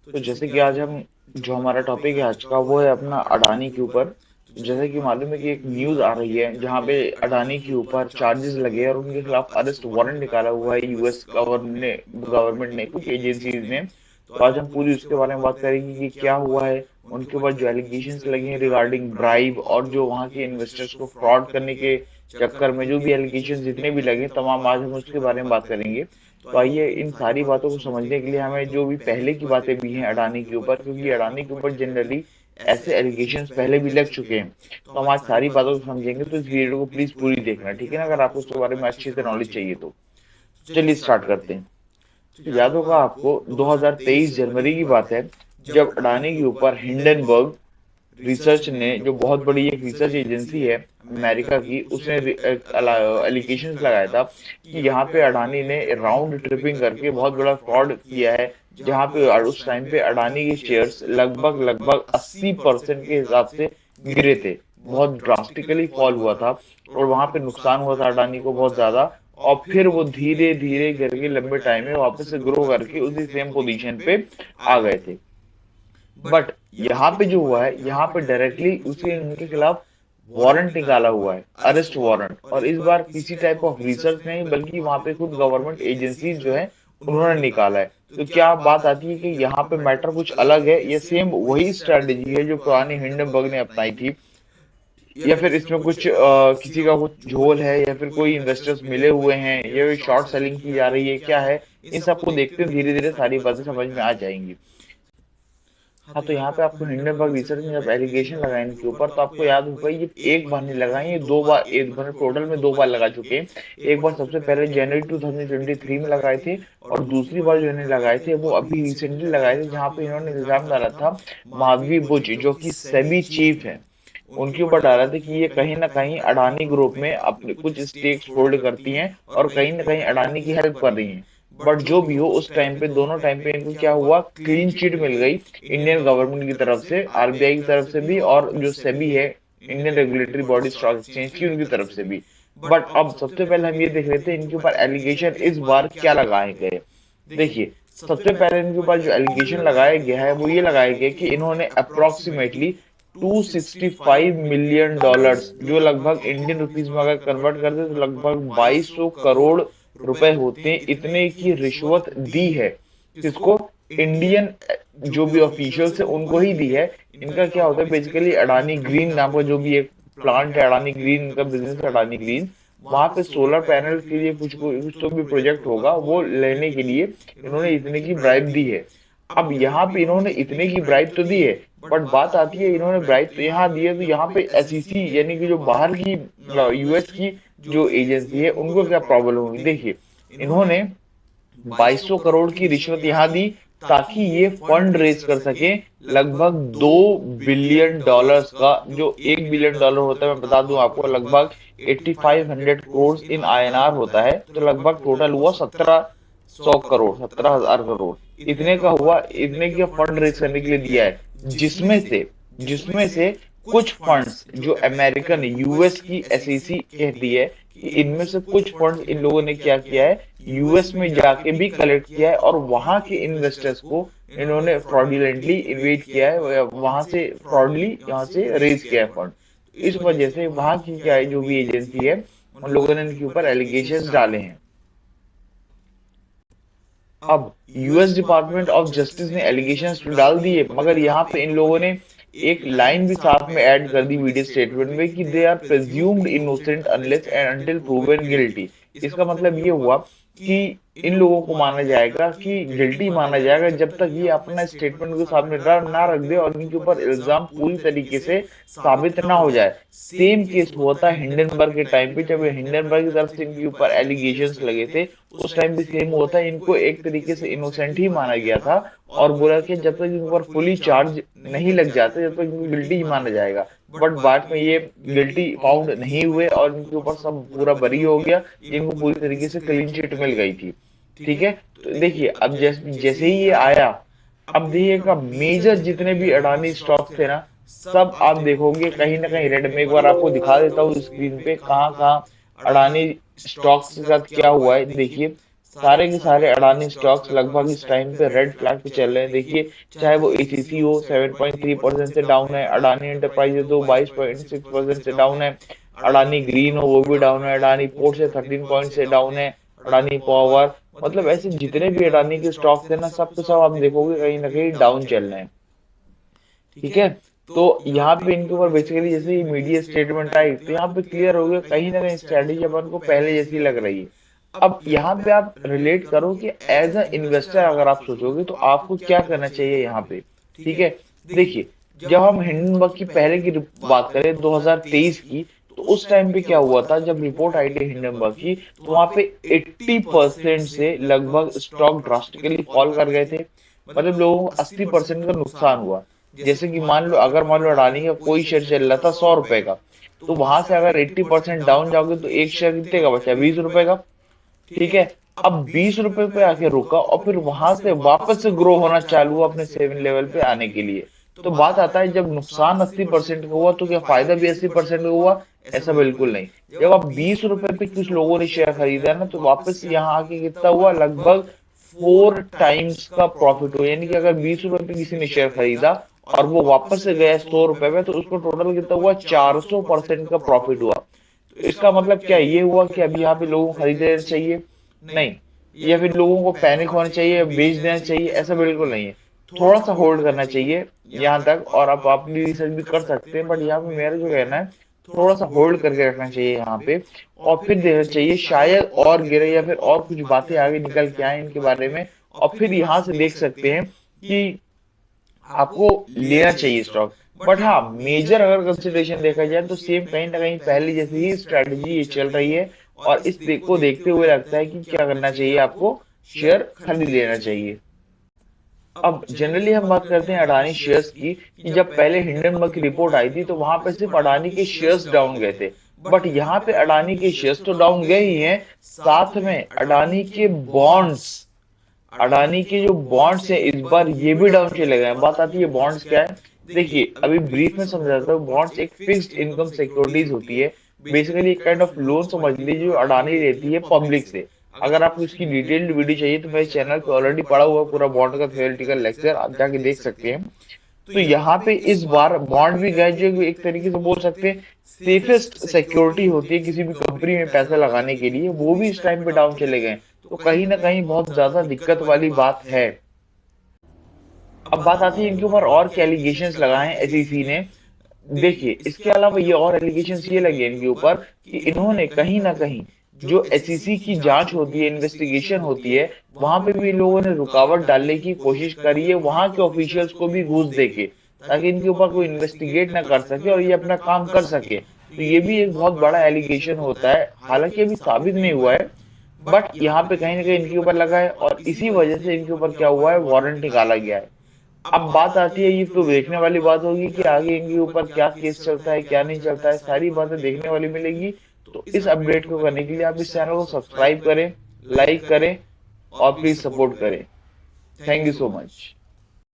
तो जैसे कि आज हम जो हमारा टॉपिक है आज का वो है अपना अडानी के ऊपर। तो जैसे कि मालूम है कि एक न्यूज आ रही है जहां पे अडानी के ऊपर चार्जेस लगे हैं और उनके खिलाफ अरेस्ट वारंट निकाला हुआ है यूएस गवर्नमेंट ने कुछ एजेंसीज ने। तो आज हम पूरी उसके बारे में बात करेंगे कि क्या हुआ है, उनके ऊपर जो एलिगेशंस लगे हैं रिगार्डिंग ब्राइब और जो वहां के इन्वेस्टर्स को फ्रॉड करने के चक्कर में जो भी एलिगेशंस जितने भी लगे तमाम आज हम उसके बारे में बात करेंगे। तो आइए इन सारी बातों को समझने के लिए हमें जो भी पहले की बातें भी हैं अडानी के ऊपर, क्योंकि अडानी के ऊपर जनरली ऐसे एलिगेशंस पहले भी लग चुके हैं। तो हम आज सारी बातों को समझेंगे, तो इस वीडियो को प्लीज पूरी देखना, ठीक है ना, अगर आपको उसके बारे में अच्छी से नॉलेज चाहिए तो। चलिए स्टार्ट करते हैं। तो याद होगा आपको 2023 जनवरी की बात है जब अडानी के ऊपर हिंडनबर्ग रिसर्च ने, जो बहुत बड़ी एक रिसर्च एजेंसी है अमेरिका की, उसने एलिगेशंस लगाया था कि यहाँ पे अडानी ने राउंड ट्रिपिंग करके बहुत बड़ा फ्रॉड किया है। जहाँ पे उस टाइम पे अडानी के शेयर्स लगभग लगभग 80% के हिसाब से गिरे थे, बहुत ड्रास्टिकली फॉल हुआ था और वहां पे नुकसान हुआ था अडानी को बहुत ज्यादा। और फिर वो धीरे धीरे करके लंबे टाइम में वापस से ग्रो करके उसी सेम पोजीशन पे आ गए थे। बट यहाँ पे जो हुआ है, यहाँ पे डायरेक्टली उसे उनके खिलाफ वारंट निकाला हुआ है, अरेस्ट वारंट, और इस बार किसी टाइप ऑफ रिसर्च नहीं बल्कि वहां पे खुद गवर्नमेंट एजेंसीज जो है उन्होंने निकाला है। तो क्या बात आती है कि यहाँ पे मैटर कुछ अलग है या सेम वही स्ट्रेटेजी है जो पुरानी हिंडनबर्ग ने अपनाई थी, या फिर इसमें कुछ किसी का कुछ झोल है, या फिर कोई इन्वेस्टर्स मिले हुए हैं, या फिर शॉर्ट सेलिंग की जा रही है, क्या है। इन सबको देखते धीरे धीरे सारी बातें समझ में आ जाएंगी। हाँ, तो यहाँ पे आपको हिंडनबर्ग रिसर्च ने जब एलिगेशन लगाए इनके ऊपर, तो आपको याद होगा ये एक बार नहीं लगाए, ये दो बार, एक बार टोटल में दो बार लगा चुके हैं। एक बार सबसे पहले जनवरी 2023 में लगाए थे, और दूसरी बार जो इन्होंने लगाए थे वो अभी रिसेंटली लगाए थे, जहाँ पे इन्होंने इल्जाम डाला था माधवी बुच, जो कि सेबी चीफ है, उनके ऊपर डाला था कि ये कहीं ना कहीं अडानी ग्रुप में अपने कुछ स्टेक्स होल्ड करती हैं और कहीं ना कहीं अडानी की हेल्प कर रही हैं। बट जो भी हो, उस टाइम पे दोनों टाइम पे इनको क्या हुआ, क्लीन चिट मिल गई इंडियन गवर्नमेंट की तरफ से, आरबीआई की तरफ से भी, और जो सेबी है Indian regulatory body stock exchange की, उनकी तरफ से भी। बट अब सबसे पहले हम ये देख लेते हैं इनके ऊपर एलिगेशन इस बार क्या लगाए गए। देखिए, सबसे पहले इनके ऊपर जो एलिगेशन लगाया गया है वो ये लगाया गया कि इन्होंने अप्रोक्सीमेटली $265 मिलियन, जो लगभग इंडियन रुपीज में अगर कन्वर्ट करते तो लगभग 2200 करोड़ रुपए होते हैं, इतने की रिश्वत दी है। किसको? इंडियन जो भी ऑफिशियल्स है उनको ही दी है। इनका क्या होता है बेसिकली, अडानी ग्रीन नाम का जो भी एक प्लांट है, अडानी ग्रीन, इनका बिजनेस है अडानी ग्रीन, वहां पे सोलर पैनल के लिए कुछ कुछ तो भी प्रोजेक्ट होगा, वो लेने के लिए इन्होंने इतने की ब्राइब दी है। अब यहाँ पे इन्होंने इतने की ब्राइब तो दी है, बट बात आती है इन्होंने ब्राइब तो यहाँ दी है, तो यहाँ पे एसईसी यानी कि जो बाहर की यूएस की जो एजेंसी है उनको क्या प्रॉब्लम होगी। देखिए, इन्होंने 2200 करोड़ की रिश्वत यहाँ दी ताकि ये फंड रेज कर सके लगभग $2 बिलियन का। जो $1 बिलियन होता है, मैं बता दूं आपको, लगभग 8500 करोड़ इन आईएनआर होता है, तो लगभग टोटल हुआ 1700 करोड़, 17,000 करोड़, इतने का हुआ। इतने का फंड रेज करने के लिए दिया है, जिसमें से कुछ फंड्स जो अमेरिकन यूएस की एसईसी कहती है कि इनमें से कुछ फंड्स इन लोगों ने क्या किया है, यूएस में जाके भी कलेक्ट किया है और वहां के इन्वेस्टर्स को इन्होंने फ्रॉडुलेंटली इन्वेट किया है, वहां से फ्रॉडली यहाँ से रेज किया है फंड। इस वजह से वहां की क्या है जो भी एजेंसी है, उन लोगों ने इनके ऊपर एलिगेशंस डाले हैं। अब यूएस डिपार्टमेंट ऑफ जस्टिस ने एलिगेशंस तो डाल दिए, मगर यहाँ पे इन लोगों ने एक लाइन भी साथ में ऐड कर दी वीडियो स्टेटमेंट में कि they are presumed innocent unless and until proven guilty. इसका मतलब ये हुआ कि इन लोगों को माना जाएगा कि गिल्टी माना जाएगा जब तक ये अपना स्टेटमेंट के सामने ना रख दे और इनके ऊपर इल्जाम पूरी तरीके से साबित ना हो जाए। सेम केस हुआ था हिंडनबर्ग के टाइम पे, जब हिंडनबर्ग की तरफ से इनके ऊपर एलिगेशंस लगे थे, उस टाइम भी सेम हुआ था, इनको एक तरीके से इनोसेंट ही माना गया था और बोला कि जब तक इनके ऊपर फुली चार्ज नहीं लग जाते जब तक इनको गिल्टी ही माना जाएगा। बट बाद में ये गिल्टी फाउंड नहीं हुए और इनके ऊपर सब पूरा बरी हो गया, इनको पूरी तरीके से क्लीन चिट मिल गई थी। ठीक है, तो देखिए अब जैसे ही ये आया, अब देखिएगा मेजर जितने भी अडानी स्टॉक्स थे ना, सब आप देखोगे कहीं ना कहीं रेड में। एक बार आपको दिखा देता हूँ स्क्रीन पे कहाँ कहाँ अडानी स्टॉक्स के साथ क्या हुआ है। देखिए, सारे के सारे अडानी स्टॉक्स लगभग इस टाइम पे रेड फ्लैग पे चल रहे हैं। देखिए, चाहे वो एसीसी हो 7.3% से डाउन है, अडानी एंटरप्राइजेज हो 22.6% से डाउन है, अडानी ग्रीन हो वो भी डाउन है, अडानी पोर्ट से 13 पॉइंट से डाउन है, अडानी पावर, मतलब ऐसे जितने भी अडानी के स्टॉक्स है ना, सब के सब आप देखोगे कहीं ना कहीं डाउन चल रहे हैं। ठीक है, तो यहाँ पे इनके ऊपर बेसिकली जैसे ही मीडिया स्टेटमेंट आई तो यहाँ पे क्लियर हो गया कहीं ना कहीं स्ट्रेटेजी अपन को पहले जैसी लग रही है। अब यहाँ पे आप रिलेट करो कि एज अ इन्वेस्टर अगर आप सोचोगे तो आपको क्या करना चाहिए यहाँ पे। ठीक है, देखिए, जब हम हिंडनबर्ग की पहले की बात करें 2023 की, तो उस टाइम पे क्या हुआ था जब रिपोर्ट आई थी हिंडनबर्ग की, तो वहां पे 80% से लगभग स्टॉक ड्रास्टिकली फॉल कर गए थे। मतलब लोगों को 80% का नुकसान हुआ। जैसे कि मान लो अडानी का कोई शेयर चल रहा था 100 रुपए का, तो वहां से अगर 80% डाउन जाओगे तो एक शेयर कितने का बचा, 20 रुपए का। ठीक है, अब 20 रुपए पे आके रुका और फिर वहां से वापस से ग्रो होना चालू हुआ अपने सेवन लेवल पे आने के लिए। तो बात आता है जब नुकसान 80% का हुआ तो क्या फायदा भी 80% का हुआ? ऐसा बिल्कुल नहीं। जब आप 20 रुपए पे कुछ लोगों ने शेयर खरीदा ना, तो वापस यहाँ आके कितना हुआ, लगभग 4 टाइम्स का प्रॉफिट हुआ। यानी कि अगर 20 रुपए पे किसी ने शेयर खरीदा और वो वापस से गया 100 रुपए में, तो उसको टोटल कितना हुआ, 400% का प्रॉफिट हुआ। तो इसका मतलब क्या ये हुआ कि अभी यहाँ पे लोगों को खरीद लेना चाहिए? नहीं। या फिर लोगों को पैनिक होना चाहिए, बेच देना चाहिए? ऐसा बिल्कुल नहीं है। थोड़ा सा होल्ड करना चाहिए यहाँ तक, और आप अपनी रिसर्च भी कर सकते हैं, बट यहाँ पे मेरा जो कहना है, थोड़ा सा होल्ड करके रखना चाहिए यहाँ पे, और फिर देखना चाहिए शायद और गिरे या फिर और कुछ बातें आगे निकल के आए इनके बारे में, और फिर यहाँ से देख सकते हैं कि आपको लेना चाहिए स्टॉक। बट हाँ, मेजर अगर कंसिडरेशन देखा जाए तो सेम कहीं ना कहीं पहले जैसी ही स्ट्रेटजी चल रही है, और को देखते हुए लगता है कि क्या करना चाहिए, आपको शेयर खरीद लेना चाहिए। अब जनरली हम बात करते हैं अडानी शेयर्स की, कि जब पहले हिंडनबर्ग की रिपोर्ट आई थी तो वहां पे सिर्फ अडानी के शेयर्स डाउन गए थे। बट यहाँ पे अडानी के शेयर्स तो डाउन गए ही हैं, साथ में अडानी के बॉन्ड्स, अडानी के जो बॉन्ड्स हैं इस बार ये भी डाउन चले गए हैं। बात आती है बॉन्ड्स क्या है, देखिए अभी ब्रीफ में समझाता हूँ। बॉन्ड्स एक फिक्स्ड इनकम सिक्योरिटीज होती है, बेसिकली एक काइंड ऑफ लोन समझ लीजिए जो अडानी लेती है पब्लिक से। अगर आपको इसकी डिटेल्ड वीडियो चाहिए तो मेरे चैनल पे ऑलरेडी पड़ा हुआ है पूरा बॉन्ड का थियोरेटिकल लेक्चर, आप जाके देख सकते हैं। तो यहाँ पे इस बार बॉन्ड भी गए, जो एक तरीके से बोल सकते हैं सेफेस्ट सिक्योरिटी होती है किसी भी कंपनी में पैसा लगाने के लिए, वो भी इस टाइम पे डाउन चले गए। तो कहीं ना कहीं बहुत ज्यादा दिक्कत वाली बात है। अब बात आती है इनके ऊपर और क्या एलिगेशंस लगाए हैं एसईसी ने। देखिए, इसके अलावा ये और एलिगेशंस ये लगे इनके ऊपर कि इन्होंने कहीं ना कहीं जो एसईसी की जांच होती है, इन्वेस्टिगेशन होती है, वहां पे भी इन लोगों ने रुकावट डालने की कोशिश करी है, वहां के ऑफिशियल्स को भी घूस देके, ताकि इनके ऊपर कोई इन्वेस्टिगेट ना कर सके और ये अपना काम कर सके। तो ये भी एक बहुत बड़ा एलिगेशन होता है, हालांकि अभी साबित नहीं हुआ है, बट यहाँ पे कहीं ना कहीं इनके ऊपर लगा है, और इसी वजह से इनके ऊपर क्या हुआ है, वारंट निकाला गया है। अब बात आती है, ये तो देखने वाली बात होगी कि आगे इनके ऊपर क्या केस चलता है, क्या नहीं चलता है, सारी बातें देखने वाली मिलेगी। तो इस अपडेट को करने के लिए आप इस चैनल को सब्सक्राइब करें, लाइक करें और प्लीज सपोर्ट करें। Thank you so much.